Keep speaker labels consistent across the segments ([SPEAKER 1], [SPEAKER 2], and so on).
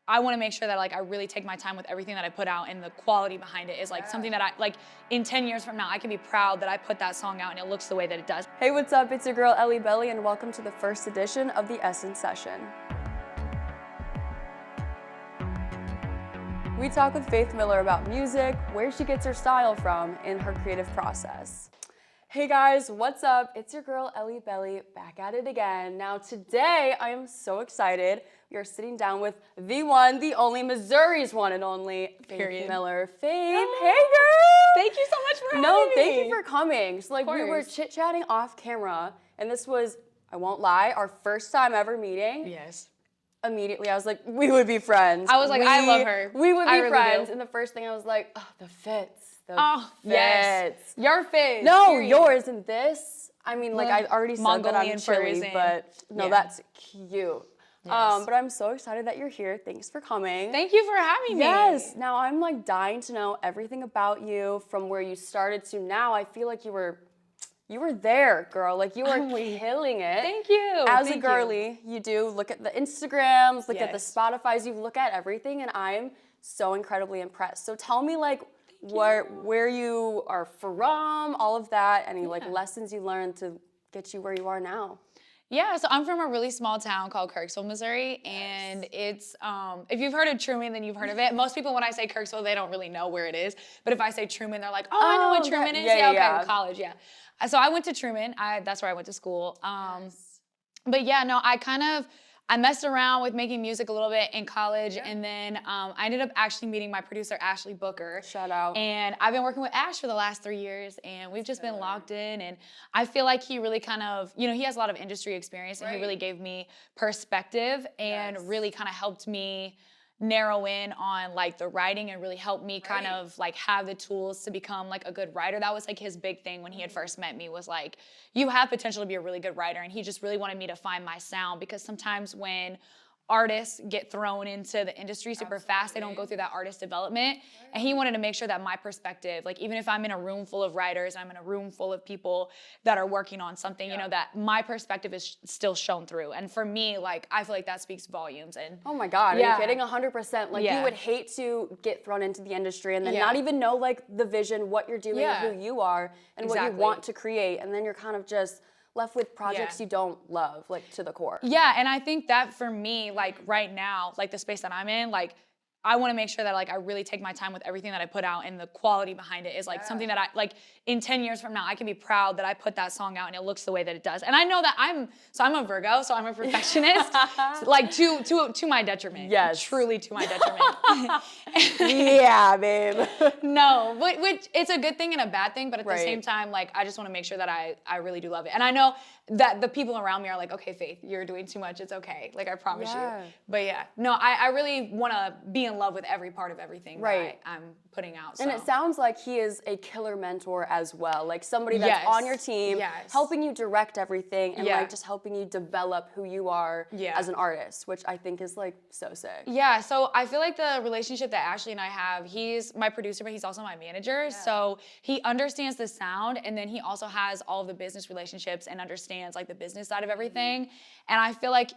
[SPEAKER 1] I want to make sure that like I really take my time with everything that I put out, and the quality behind it is like something that I like in 10 years from now I can be proud that I put that song out and it looks the way that it does.
[SPEAKER 2] Hey, what's up? It's your girl Ellie Belly, and welcome to the first edition of the Essence Session. We talk with Faith Miller about music, where she gets her style from, and her creative process. Hey guys, what's up? It's your girl Ellie Belly back at it again. Now today I am so excited. We are sitting down with the one, the only, Missouri's one and only Faith Miller. Faith, hey girl!
[SPEAKER 1] Thank you so much for having me.
[SPEAKER 2] Thank you for coming. So like we were chit-chatting off camera, and this was, I won't lie, our first time ever meeting.
[SPEAKER 1] Yes.
[SPEAKER 2] Immediately I was like, we would be friends.
[SPEAKER 1] I was like, I love her.
[SPEAKER 2] We would be
[SPEAKER 1] really
[SPEAKER 2] friends.
[SPEAKER 1] do.
[SPEAKER 2] And the first thing I was like, oh, the fits.
[SPEAKER 1] Yes. Your face.
[SPEAKER 2] No,
[SPEAKER 1] period.
[SPEAKER 2] yours and this. I mean, like I already said that I'm chilly, but no, that's cute.
[SPEAKER 1] Yes.
[SPEAKER 2] But I'm so excited that you're here. Thanks for coming.
[SPEAKER 1] Thank you for having me.
[SPEAKER 2] Yes. Now I'm like dying to know everything about you from where you started to now. I feel like you were there, girl. Like you were killing it.
[SPEAKER 1] Thank you.
[SPEAKER 2] As a girly, you do look at the Instagrams, look at the
[SPEAKER 1] Yes.
[SPEAKER 2] Spotifys, you look at everything, and I'm so incredibly impressed. So tell me like where you are from, all of that, any like lessons you learned to get you where you are now.
[SPEAKER 1] Yeah, so I'm from a really small town called Kirksville, Missouri, and it's, if you've heard of Truman, then you've heard of it. Most people, when I say Kirksville, they don't really know where it is, but if I say Truman, they're like, oh, I know what Truman is. Okay, college, So I went to Truman. That's where I went to school. But yeah, no, I messed around with making music a little bit in college, and then I ended up actually meeting my producer, Ashley Booker.
[SPEAKER 2] Shout out.
[SPEAKER 1] And I've been working with Ash for the last 3 years, and we've just been locked in, and I feel like he really kind of, he has a lot of industry experience, and he really gave me perspective and really kind of helped me narrow in on like the writing and really helped me kind of like have the tools to become like a good writer. That was like his big thing when he had first met me, was like, you have potential to be a really good writer. And he just really wanted me to find my sound, because sometimes when artists get thrown into the industry super fast, they don't go through that artist development. And he wanted to make sure that my perspective, like even if I'm in a room full of writers, I'm in a room full of people that are working on something, that my perspective is still shown through. And for me, like, I feel like that speaks volumes. And
[SPEAKER 2] oh my God, are you kidding? 100%. Like you would hate to get thrown into the industry and then not even know like the vision, what you're doing, who you are, and what you want to create. And then you're kind of just left with projects you don't love, like to the core.
[SPEAKER 1] Yeah, and I think that for me, like right now, like the space that I'm in, like I want to make sure that like I really take my time with everything that I put out, and the quality behind it is like something that I like in 10 years from now I can be proud that I put that song out and it looks the way that it does. And I know that I'm a Virgo, so I'm a perfectionist, like to my detriment.
[SPEAKER 2] Yes.
[SPEAKER 1] Truly to my detriment.
[SPEAKER 2] Yeah, babe.
[SPEAKER 1] No, which it's a good thing and a bad thing, but at the same time, like I just want to make sure that I really do love it. And I know that the people around me are like, okay, Faith, you're doing too much. It's okay. Like I promise you. But yeah, no, I really want to be in love with every part of everything that I'm putting out.
[SPEAKER 2] And it sounds like he is a killer mentor as well. Like somebody that's on your team, helping you direct everything and like just helping you develop who you are as an artist, which I think is like so sick.
[SPEAKER 1] Yeah, so I feel like the relationship that Ashley and I have, he's my producer, but he's also my manager. So he understands the sound, and then he also has all of the business relationships and understands like the business side of everything. And I feel like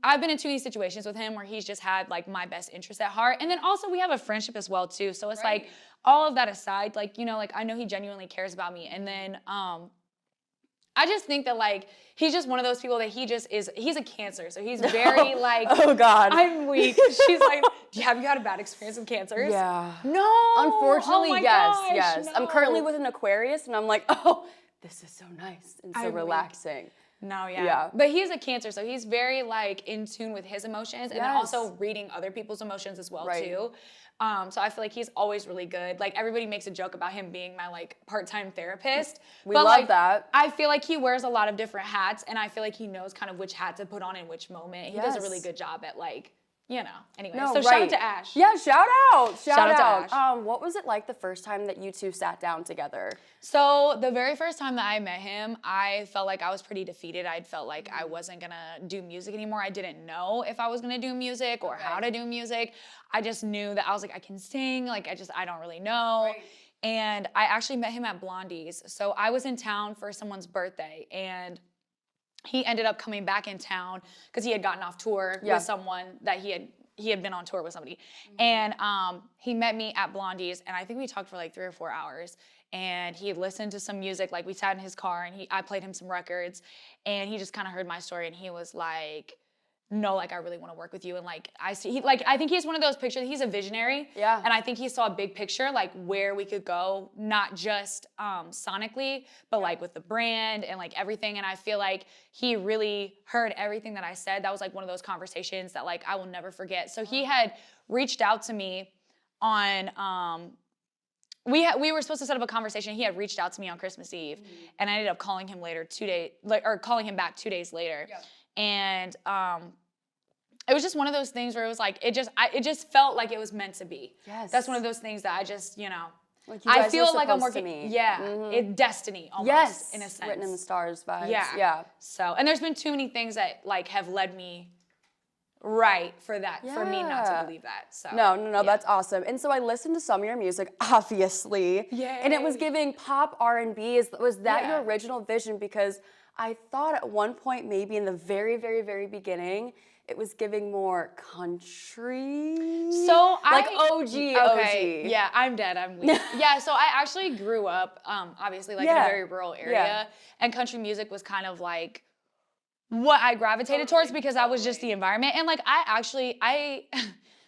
[SPEAKER 1] I've been in too many situations with him where he's just had like my best interest at heart. And then also we have a friendship as well too. So it's like all of that aside, like, like I know he genuinely cares about me. And then I just think that like he's just one of those people that he's a Cancer. So he's very like,
[SPEAKER 2] oh God,
[SPEAKER 1] I'm weak. She's like, have you had a bad experience with Cancers?
[SPEAKER 2] Yeah.
[SPEAKER 1] No.
[SPEAKER 2] Unfortunately,
[SPEAKER 1] oh my
[SPEAKER 2] yes,
[SPEAKER 1] gosh,
[SPEAKER 2] yes.
[SPEAKER 1] no.
[SPEAKER 2] I'm currently with an Aquarius, and I'm like, oh, this is so nice and so relaxing.
[SPEAKER 1] No, but he's a Cancer, so he's very like in tune with his emotions, and then also reading other people's emotions as well too. So I feel like he's always really good. Like everybody makes a joke about him being my like part-time therapist.
[SPEAKER 2] We love that.
[SPEAKER 1] I feel like he wears a lot of different hats, and I feel like he knows kind of which hat to put on in which moment. He does a really good job at like, anyway. So shout out to Ash.
[SPEAKER 2] Yeah, shout out.
[SPEAKER 1] Shout out to Ash.
[SPEAKER 2] What was it like the first time that you two sat down together?
[SPEAKER 1] So the very first time that I met him, I felt like I was pretty defeated. I felt like I wasn't gonna do music anymore. I didn't know if I was gonna do music or how to do music. I just knew that I was like, I can sing. Like I don't really know. And I actually met him at Blondie's. So I was in town for someone's birthday, and he ended up coming back in town because he had gotten off tour with someone that he had he had been on tour with somebody. And he met me at Blondie's, and I think we talked for like 3 or 4 hours. And he had listened to some music, like we sat in his car, and I played him some records, and he just kind of heard my story, and he was like, no, like I really want to work with you. And like I think he's one of those pictures, he's a visionary.
[SPEAKER 2] Yeah.
[SPEAKER 1] And I think he saw a big picture, like where we could go, not just sonically, but like with the brand and like everything. And I feel like he really heard everything that I said. That was like one of those conversations that like I will never forget. So he had reached out to me on we were supposed to set up a conversation. He had reached out to me on Christmas Eve, and I ended up calling him calling him back 2 days later.
[SPEAKER 2] Yeah.
[SPEAKER 1] And it was just one of those things where it was like it just felt like it was meant to be.
[SPEAKER 2] Yes.
[SPEAKER 1] That's one of those things that I just,
[SPEAKER 2] Like you
[SPEAKER 1] I
[SPEAKER 2] guys
[SPEAKER 1] feel
[SPEAKER 2] were
[SPEAKER 1] like I'm
[SPEAKER 2] supposed to
[SPEAKER 1] working.
[SPEAKER 2] meet.
[SPEAKER 1] Yeah, it's destiny almost.
[SPEAKER 2] Yes.
[SPEAKER 1] In a sense.
[SPEAKER 2] Written in the stars vibes.
[SPEAKER 1] Yeah.
[SPEAKER 2] Yeah.
[SPEAKER 1] So, and there's been too many things that like have led me right for me not to believe that. So
[SPEAKER 2] No, that's awesome. And so I listened to some of your music, obviously.
[SPEAKER 1] Yay.
[SPEAKER 2] And it was giving pop R&B. Was that your
[SPEAKER 1] Yeah.
[SPEAKER 2] original vision? Because I thought at one point, maybe in the very, very, very beginning, it was giving more country.
[SPEAKER 1] So
[SPEAKER 2] like
[SPEAKER 1] okay,
[SPEAKER 2] OG.
[SPEAKER 1] yeah, I'm dead. I'm weak. Yeah, so I actually grew up, obviously, like in a very rural area, and country music was kind of like what I gravitated towards because that was just the environment. And like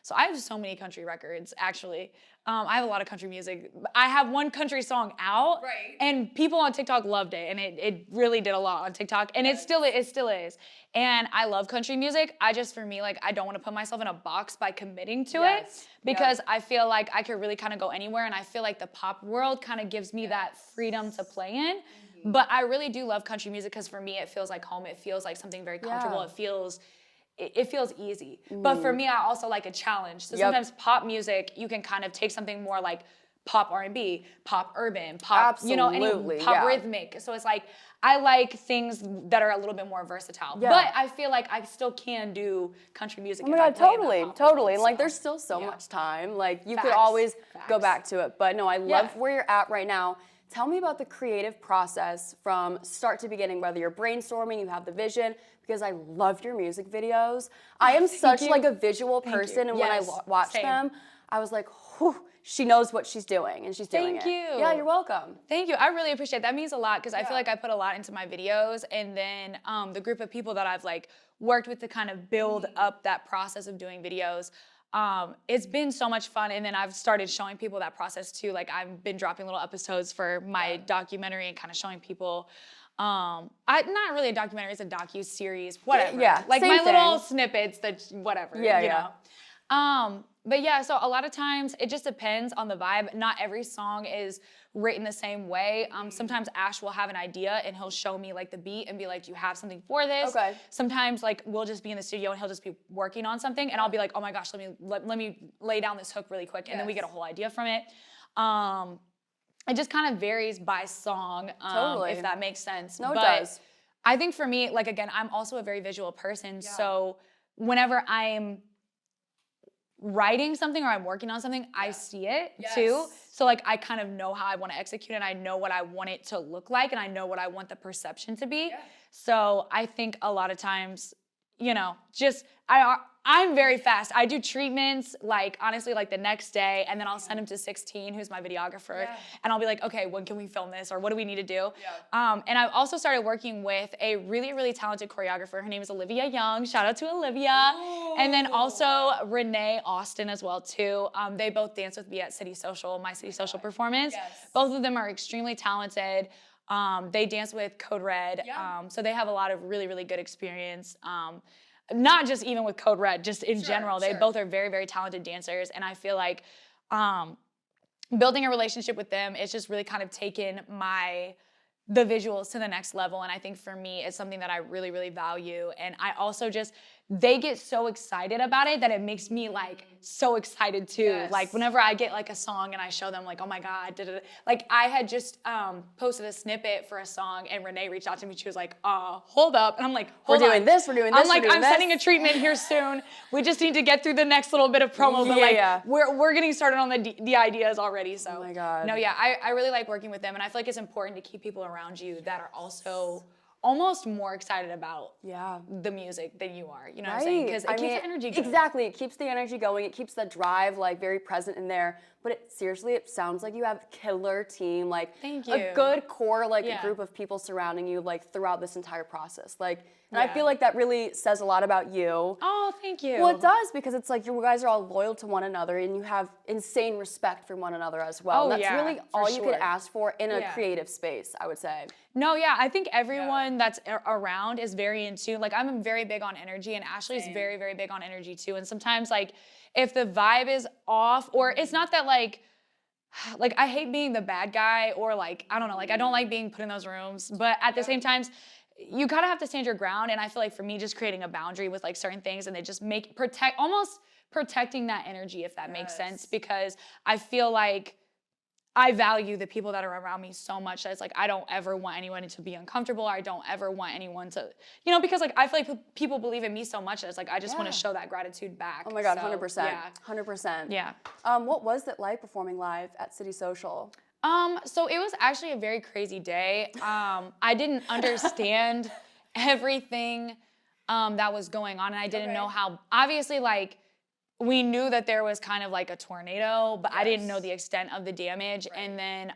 [SPEAKER 1] so I have so many country records actually. I have a lot of country music. I have one country song out, and people on TikTok loved it, and it really did a lot on TikTok, and it still is. And I love country music. For me, like I don't want to put myself in a box by committing to it because I feel like I could really kind of go anywhere, and I feel like the pop world kind of gives me that freedom to play in. But I really do love country music because for me, it feels like home. It feels like something very comfortable. It feels easy. But for me, I also like a challenge. So sometimes pop music, you can kind of take something more like pop R&B, pop urban, pop, pop rhythmic. So it's like, I like things that are a little bit more versatile.
[SPEAKER 2] Yeah.
[SPEAKER 1] But I feel like I still can do country music.
[SPEAKER 2] Oh my God, totally. And like there's still so much time. Like you could always go back to it. But no, I love where you're at right now. Tell me about the creative process from start to beginning, whether you're brainstorming, you have the vision, because I loved your music videos. I am such like a visual person, and when I watched them, I was like, whew, she knows what she's doing, and she's doing it.
[SPEAKER 1] Thank you.
[SPEAKER 2] Yeah, you're welcome.
[SPEAKER 1] Thank you. I really appreciate it. That means a lot because I feel like I put a lot into my videos, and then the group of people that I've like worked with to kind of build up that process of doing videos. It's been so much fun, and then I've started showing people that process too. Like I've been dropping little episodes for my documentary and kind of showing people. Not really a documentary; it's a docu-series, whatever.
[SPEAKER 2] Yeah,
[SPEAKER 1] like
[SPEAKER 2] same
[SPEAKER 1] my
[SPEAKER 2] thing.
[SPEAKER 1] little snippets that whatever.
[SPEAKER 2] Yeah,
[SPEAKER 1] you know. But yeah, so a lot of times it just depends on the vibe. Not every song is written the same way. Sometimes Ash will have an idea and he'll show me like the beat and be like, do you have something for this?
[SPEAKER 2] Okay.
[SPEAKER 1] Sometimes like we'll just be in the studio and he'll just be working on something and I'll be like, oh my gosh, let me lay down this hook really quick, and then we get a whole idea from it. It just kind of varies by song, if that makes sense.
[SPEAKER 2] No, it
[SPEAKER 1] but
[SPEAKER 2] does.
[SPEAKER 1] I think for me, like again, I'm also a very visual person. So whenever I'm writing something or I'm working on something, I see it too. So like I kind of know how I want to execute it, and I know what I want it to look like, and I know what I want the perception to be. So I think a lot of times, I'm very fast. I do treatments like honestly like the next day, and then I'll send him to 16, who's my videographer, and I'll be like, okay, when can we film this, or what do we need to do? And I've also started working with a really, really talented choreographer. Her name is Olivia Young. Shout out to Olivia. Ooh. And then also Renee Austin as well too. They both dance with me at City Social, my City Social performance. Both of them are extremely talented. They dance with Code Red, so they have a lot of really, really good experience. Not just even with Code Red, just in general. They both are very, very talented dancers, and I feel like building a relationship with them, it's just really kind of taken the visuals to the next level. And I think for me, it's something that I really, really value. And I also they get so excited about it that it makes me like so excited too. Like whenever I get like a song and I show them like, oh my God, like I had just posted a snippet for a song, and Renee reached out to me. She was like, hold up. And I'm like,
[SPEAKER 2] we're doing this.
[SPEAKER 1] I'm like, I'm sending a treatment here soon. We just need to get through the next little bit of promo. But we're getting started on the ideas already. So
[SPEAKER 2] oh my God.
[SPEAKER 1] No, I really like working with them, and I feel like it's important to keep people around you that are also almost more excited about
[SPEAKER 2] Yeah.
[SPEAKER 1] the music than you are. You know what I'm saying? Because it keeps the energy going.
[SPEAKER 2] Exactly. It keeps the energy going. It keeps the drive like very present in there. But seriously, it sounds like you have a killer team, like
[SPEAKER 1] Thank
[SPEAKER 2] a
[SPEAKER 1] you.
[SPEAKER 2] good core, like
[SPEAKER 1] Yeah.
[SPEAKER 2] a group of people surrounding you, like throughout this entire process. Like, and I
[SPEAKER 1] Yeah.
[SPEAKER 2] feel like that really says a lot about you.
[SPEAKER 1] Oh, thank you.
[SPEAKER 2] Well, it does, because it's like you guys are all loyal to one another and you have insane respect for one another as well.
[SPEAKER 1] Oh,
[SPEAKER 2] And that's
[SPEAKER 1] yeah,
[SPEAKER 2] really
[SPEAKER 1] for
[SPEAKER 2] all you could
[SPEAKER 1] sure.
[SPEAKER 2] ask for in a
[SPEAKER 1] Yeah.
[SPEAKER 2] creative space, I would say.
[SPEAKER 1] No, yeah, I think everyone that's around is very in tune. Like, I'm very big on energy, and Ashley's
[SPEAKER 2] Same.
[SPEAKER 1] very, very big on energy too. And sometimes, like, if the vibe is off, or it's not that like I hate being the bad guy, or like, I don't know, like I don't like being put in those rooms. But at the same time, you kind of have to stand your ground. And I feel like for me, just creating a boundary with like certain things, and they just almost protecting that energy, if that makes sense, because I feel like I value the people that are around me so much that it's like I don't ever want anyone to be uncomfortable. I don't ever want anyone to, because like I feel like people believe in me so much that it's like I just want to show that gratitude back.
[SPEAKER 2] Oh my God,
[SPEAKER 1] So,
[SPEAKER 2] 100%.
[SPEAKER 1] Yeah.
[SPEAKER 2] 100%.
[SPEAKER 1] Yeah.
[SPEAKER 2] What was it like performing live at City Social?
[SPEAKER 1] So it was actually a very crazy day. I didn't understand everything that was going on, and I didn't know how, obviously, like, we knew that there was kind of like a tornado, but I didn't know the extent of the damage. And then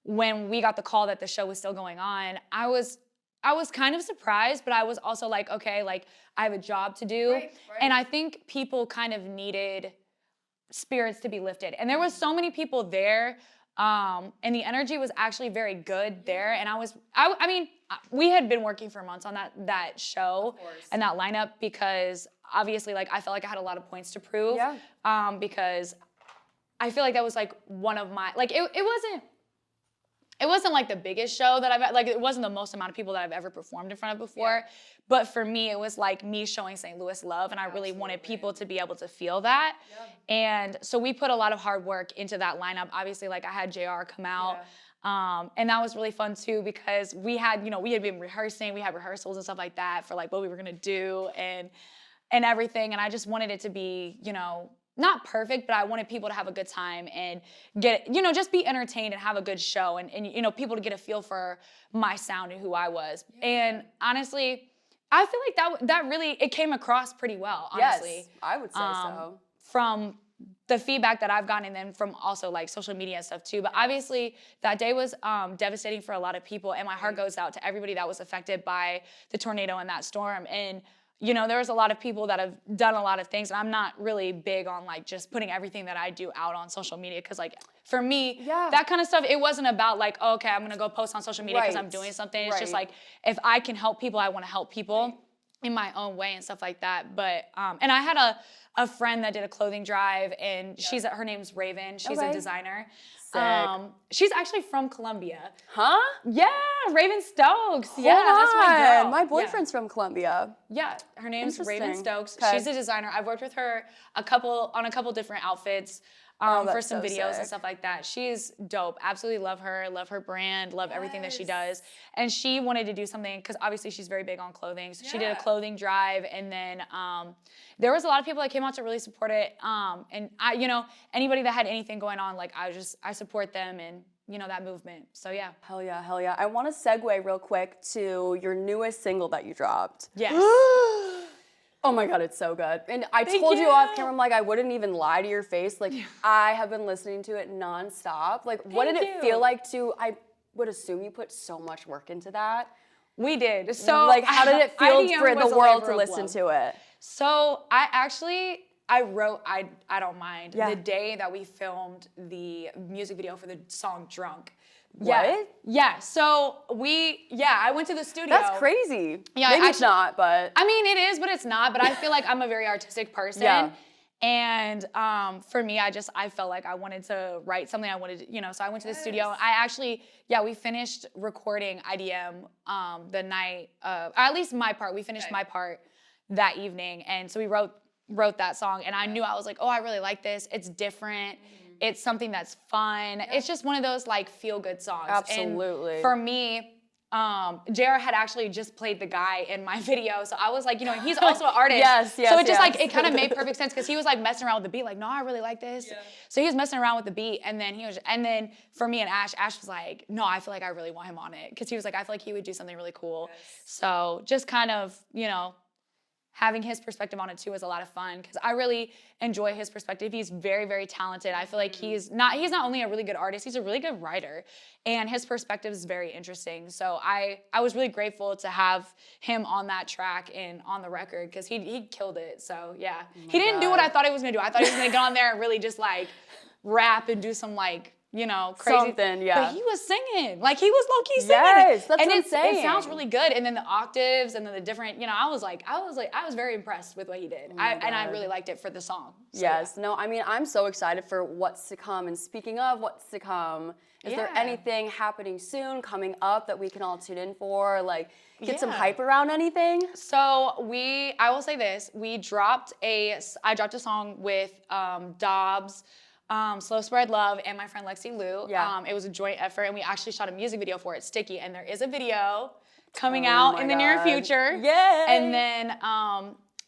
[SPEAKER 1] when we got the call that the show was still going on, I was kind of surprised, but I was also like, okay, like I have a job to do. And I think people kind of needed spirits to be lifted. And there was so many people there, and the energy was actually very good there. And I mean, we had been working for months on that show and that lineup, because obviously, like, I felt like I had a lot of points to prove.
[SPEAKER 2] Yeah.
[SPEAKER 1] Because I feel like that was like one of my, like, it wasn't like the biggest show that I've, like, it wasn't the most amount of people that I've ever performed in front of before. But for me, it was like me showing St. Louis love, and I really wanted people to be able to feel that. And so we put a lot of hard work into that lineup. Obviously, like, I had JR come out. And that was really fun too, because we had been rehearsing, we had rehearsals and stuff like that for like what we were gonna do and everything. And I just wanted it to be, not perfect, but I wanted people to have a good time and just be entertained and have a good show, and people to get a feel for my sound and who I was. And honestly, I feel like that really, it came across pretty well, honestly.
[SPEAKER 2] Yes, I would say so.
[SPEAKER 1] From the feedback that I've gotten, and then from also like social media and stuff too. But obviously that day was devastating for a lot of people, and my heart goes out to everybody that was affected by the tornado and that storm. And there was a lot of people that have done a lot of things, and I'm not really big on like just putting everything that I do out on social media, because like for me, that kind of stuff, it wasn't about like, oh, okay, I'm gonna go post on social media because I'm doing something. It's just like, if I can help people, I want to help people in my own way and stuff like that. But and I had a friend that did a clothing drive, and her name's Raven. She's a designer. She's actually from Columbia.
[SPEAKER 2] Huh?
[SPEAKER 1] Yeah, Raven Stokes.
[SPEAKER 2] Hold
[SPEAKER 1] that's my girl.
[SPEAKER 2] on. My boyfriend's from Columbia.
[SPEAKER 1] Yeah, her name's Raven
[SPEAKER 2] Interesting.
[SPEAKER 1] Stokes.
[SPEAKER 2] Okay.
[SPEAKER 1] She's a designer. I've worked with her on a couple different outfits for some videos and stuff like that. She's dope. Absolutely love her brand, love everything that she does. And she wanted to do something, because obviously she's very big on clothing. So she did a clothing drive, and then there was a lot of people that came out to really support it. And I, anybody that had anything going on, like I support them and that movement. So yeah.
[SPEAKER 2] Hell yeah, hell yeah. I want to segue real quick to your newest single that you dropped.
[SPEAKER 1] Yes.
[SPEAKER 2] Oh my God, it's so good. And I told you off camera, I'm like, I wouldn't even lie to your face. Like, I have been listening to it nonstop. Like, what did it feel like I would assume you put so much work into that.
[SPEAKER 1] We did. So
[SPEAKER 2] like, how did it feel
[SPEAKER 1] IDM
[SPEAKER 2] for
[SPEAKER 1] was
[SPEAKER 2] the
[SPEAKER 1] a
[SPEAKER 2] world
[SPEAKER 1] labor
[SPEAKER 2] to
[SPEAKER 1] of
[SPEAKER 2] listen
[SPEAKER 1] love.
[SPEAKER 2] to it?
[SPEAKER 1] So I wrote, I Don't Mind, the day that we filmed the music video for the song Drunk.
[SPEAKER 2] What?
[SPEAKER 1] Yeah, so I went to the studio.
[SPEAKER 2] That's crazy.
[SPEAKER 1] Yeah,
[SPEAKER 2] Maybe it's not, but.
[SPEAKER 1] I mean, it is, but it's not. But I feel like I'm a very artistic person.
[SPEAKER 2] Yeah.
[SPEAKER 1] And for me, I felt like I wanted to write something. I wanted to, so I went to the studio. I actually, we finished recording IDM the night of, or at least my part. We finished my part that evening. And so we wrote that song. And I knew, I was like, oh, I really like this. It's different. It's something that's fun. It's just one of those like feel good songs.
[SPEAKER 2] Absolutely.
[SPEAKER 1] And for me, JR had actually just played the guy in my video. So I was like, you know, he's also an artist.
[SPEAKER 2] Yes,
[SPEAKER 1] So it just
[SPEAKER 2] yes.
[SPEAKER 1] like, it kind of made perfect sense because he was like messing around with the beat, like, no, I really like this. Yeah. So he was messing around with the beat. And then for me and Ash was like, no, I feel like I really want him on it. Cause he was like, I feel like he would do something really cool. Yes. So just kind of, you know, having his perspective on it too is a lot of fun because I really enjoy his perspective. He's very, very talented. I feel like he's not only a really good artist, he's a really good writer, and his perspective is very interesting. So I was really grateful to have him on that track and on the record because he killed it. So yeah, he didn't do what I thought he was gonna do. I thought he was gonna get on there and really just like rap and do some like, you know, crazy
[SPEAKER 2] something, yeah.
[SPEAKER 1] But he was singing, like he was low key singing.
[SPEAKER 2] Yes, that's
[SPEAKER 1] and
[SPEAKER 2] what I'm saying.
[SPEAKER 1] It sounds really good. And then the octaves and then the different, you know, I was very impressed with what he did. And I really liked it for the song. So,
[SPEAKER 2] yes, no, I mean, I'm so excited for what's to come. And speaking of what's to come, is there anything happening soon, coming up that we can all tune in for? Like, get some hype around anything?
[SPEAKER 1] So I will say this, I dropped a song with Dobbs, Slow Spread Love, and my friend Lexi Lou. Yeah. It was a joint effort, and we actually shot a music video for it, Sticky, and there is a video coming out in the near future. Yay! And then,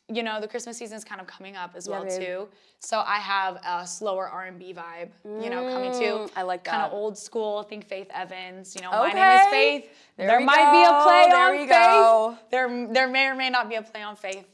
[SPEAKER 1] you know, the Christmas season is kind of coming up as well, too. So I have a slower R&B vibe, you know, coming too.
[SPEAKER 2] I like that.
[SPEAKER 1] Kind of old school, think Faith Evans. You know, my name is Faith. There might be a play on Faith.
[SPEAKER 2] Go.
[SPEAKER 1] There may or may not be a play on Faith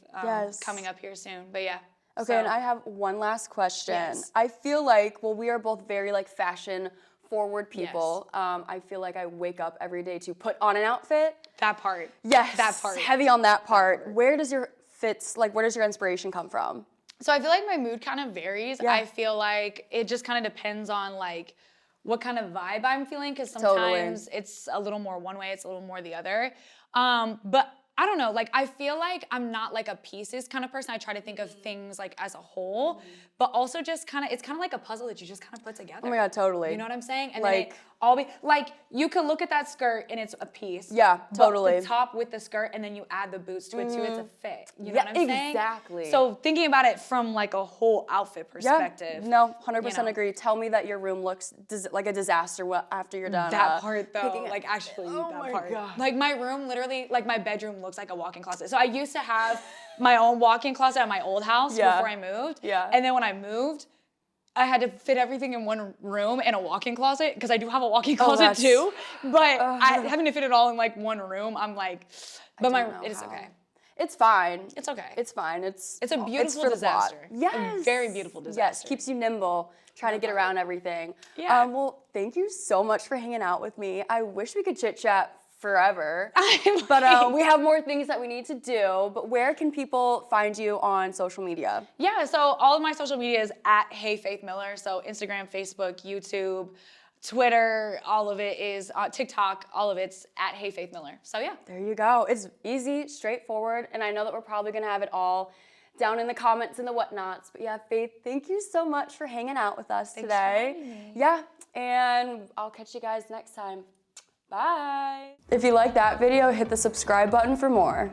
[SPEAKER 1] coming up here soon, but yeah.
[SPEAKER 2] Okay, and I have one last question. Yes. I feel like, well, we are both very like fashion forward people. Yes. I feel like I wake up every day to put on an outfit.
[SPEAKER 1] That part.
[SPEAKER 2] Yes.
[SPEAKER 1] That part.
[SPEAKER 2] Heavy on that part. Where does your inspiration come from?
[SPEAKER 1] So I feel like my mood kind of varies. Yeah. I feel like it just kind of depends on like what kind of vibe I'm feeling because sometimes it's a little more one way, it's a little more the other. But I don't know, like I feel like I'm not like a pieces kind of person. I try to think of things like as a whole, but also just kind of, it's kind of like a puzzle that you just kind of put together.
[SPEAKER 2] Oh my God, totally.
[SPEAKER 1] You know what I'm saying? And like, then it all be, like you could look at that skirt and it's a piece.
[SPEAKER 2] Yeah, totally.
[SPEAKER 1] The top with the skirt and then you add the boots to it too, it's a fit. You know what I'm saying?
[SPEAKER 2] Exactly.
[SPEAKER 1] So thinking about it from like a whole outfit perspective.
[SPEAKER 2] Yeah, no, 100% agree. Tell me that your room looks like a disaster after you're done.
[SPEAKER 1] That part though, like actually that part. God. Like my room literally, like my bedroom looks like a walk-in closet. So I used to have my own walk-in closet at my old house before I moved. Yeah. And then when I moved, I had to fit everything in one room and a walk-in closet because I do have a walk-in closet too. But having to fit it all in like one room, I'm like, but it is okay.
[SPEAKER 2] It's fine.
[SPEAKER 1] It's okay.
[SPEAKER 2] It's fine. It's
[SPEAKER 1] a beautiful disaster.
[SPEAKER 2] Yes.
[SPEAKER 1] A very beautiful disaster.
[SPEAKER 2] Yes, keeps you nimble, trying to get around everything. Yeah. Well, thank you so much for hanging out with me. I wish we could chit-chat forever, but we have more things that we need to do. But where can people find you on social media? Yeah, so all of my social media is at Hey Faith Miller. So Instagram, Facebook, YouTube, Twitter, all of it is TikTok, all of it's at Hey Faith Miller. So yeah. There you go. It's easy, straightforward, and I know that we're probably gonna have it all down in the comments and the whatnots. But yeah, Faith, thank you so much for hanging out with us today. For having me. Yeah, and I'll catch you guys next time. Bye. If you like that video, hit the subscribe button for more.